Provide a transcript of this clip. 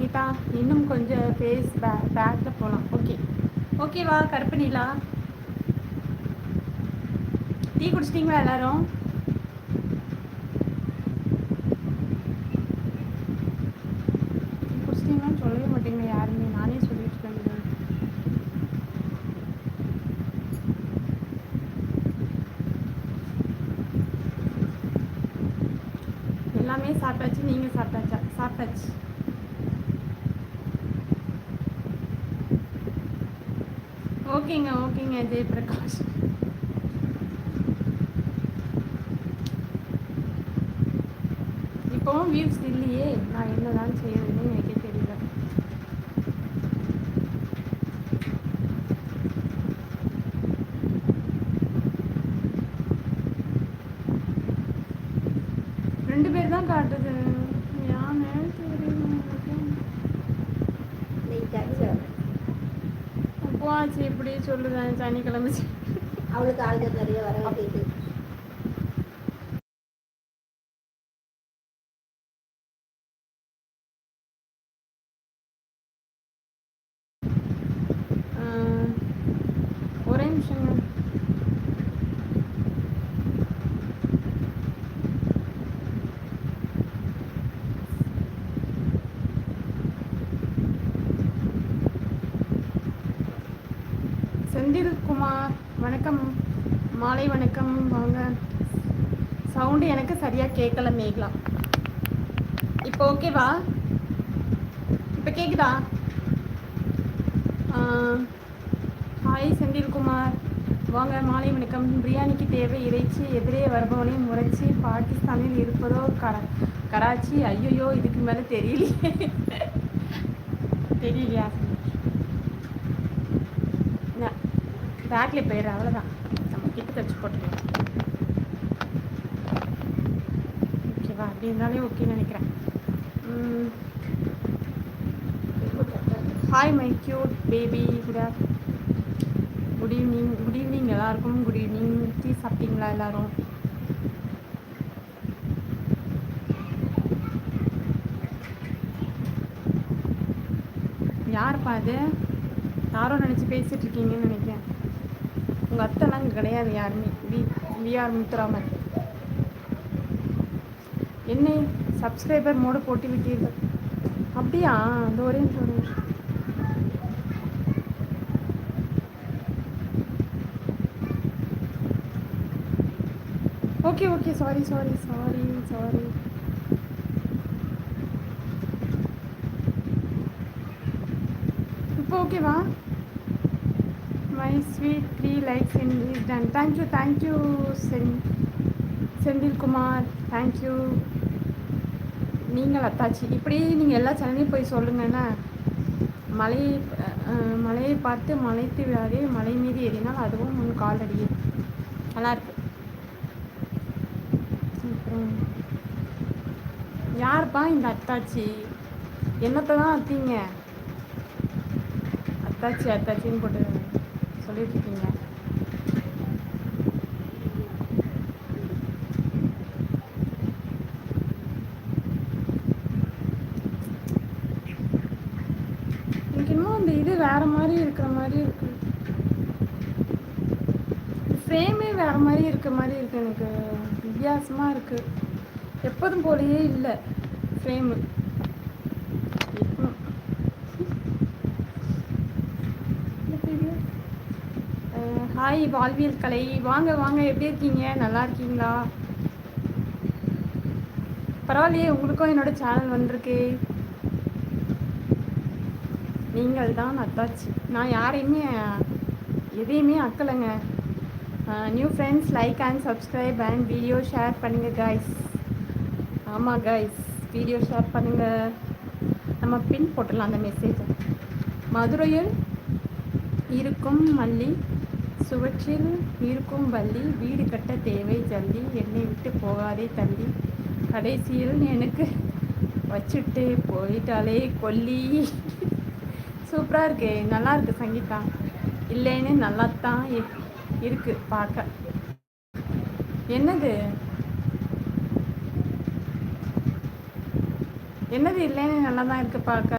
சங்கீதா. இன்னும் கொஞ்சம் ஃபேஸ் பேக்கில் போகலாம். ஓகே ஓகேவா கருப்பு நீலா? டீ குடிச்சிட்டிங்களா எல்லாரும்? குடிச்சிட்டிங்களான்னு சொல்லவே மாட்டீங்க யாருமே, நானே சொல்லிட்டு இருக்கேன். எல்லாமே சாப்பிட்டாச்சு. நீங்கள் சாப்பிட்டாச்சா? சாப்பிட்டாச்சு. ஓகேங்க ஓகேங்க ஜெயபிரகாஷ். இப்போவும் வியூஸ் இல்லையே, நான் என்னதான் செய்யறதுன்னு எனக்கே தெரியல. ரெண்டு பேர் தான் காட்டுது. யானே போச்சு இப்படி சொல்லுதேன். சனிக்கிழமை அவளுக்கு ஆளுங்க நிறைய வர வேண்டியது. ஒரே நிமிஷங்க. செந்தில்குமார் வணக்கம், மாலை வணக்கம். வாங்க. சவுண்டு எனக்கு சரியாக கேட்கல மேகலா. இப்போ ஓகேவா? இப்போ கேட்குதா? ஹாய் செந்தில்குமார், வாங்க மாலை வணக்கம். பிரியாணிக்கு தேவை இறைச்சி, எதிரே வருபவனை முறைச்சி, பாகிஸ்தானில் இருப்பதோ கராச்சி. ஐயோ இதுக்கு மேலே தெரியலையே. தெரியலையா? பேக்கில் போயிடுறேன், அவ்வளோதான். நம்ம கிட்ட தச்சு போட்டுருவோம். ஓகேவா? அப்படி இருந்தாலே ஓகேன்னு நினைக்கிறேன். Hi my cute baby. Good evening எல்லாருக்கும். Good evening. டீ சாப்பிட்டீங்களா எல்லாரும்? யாருப்பா அது? யாரோ நினச்சி பேசிகிட்டு இருக்கீங்கன்னு நினைக்கிறேன். உங்கள் அத்தைலாம் இங்கே கிடையாது யாருமே. விஆர் முத்துராமன். என்ன சப்ஸ்கிரைபர் மோடு போட்டு விட்டீர்கள்? அப்படியா? அந்த ஒரே நிமிஷம். Okay sorry. இப்போ ஓகேவா? My sweet 3 likes in is done. Thank you Senthilkumar. Thank you. நீங்கள் அத்தாச்சி இப்படி நீங்கள் எல்லா சேனலையும் போய் சொல்லுங்கன்னா, மலையை பார்த்து மலைத்து விடாதே, மலை மீது ஏறினால் அதுவும் உன் காலடியே. நல்லாயிருக்கு. அப்புறம் யாருப்பா இந்த அத்தாச்சி? என்னத்தை தான் அத்திங்க? அத்தாச்சின்னு போட்டு சொல்லிட்டு இருக்கீங்க. எனக்கு இன்னும் அந்த இது வேற மாதிரி இருக்கிற மாதிரி இருக்கு. ஃப்ரேமே வேற மாதிரி இருக்க மாதிரி இருக்கு. எனக்கு வித்தியாசமாக இருக்கு. எப்போதும் போலயே இல்லை ஃப்ரேமு. ஹாய் வாழ்வியல் கலை. வாங்க எப்படி இருக்கீங்க? நல்லா இருக்கீங்களா? பரவாயில்லையே, உங்களுக்கும் என்னோட சேனல் வந்திருக்கு. நீங்கள் தான் அத்தாச்சி. நான் யாரையுமே எதையுமே அக்கலைங்க. New friends, like and subscribe and video share பண்ணுங்கள் கைஸ். ஆமாம் கைஸ், வீடியோ ஷேர் பண்ணுங்கள். நம்ம பின் போட்டுடலாம் அந்த மெசேஜை. மதுரையில் இருக்கும் மல்லி, சுவற்றில் இருக்கும் வள்ளி, வீடு கட்ட தேவை ஜல்லி, என்னை விட்டு போகாதே தள்ளி, கடைசியில் எனக்கு வச்சுட்டு போயிட்டாலே கொல்லி. சூப்பராக இருக்கு, நல்லா இருக்கு சங்கீதா. இல்லைன்னு நல்லாத்தான் இருக்கு பார்க்க. என்னது இல்லைன்னு நல்லா தான் இருக்கு பார்க்க.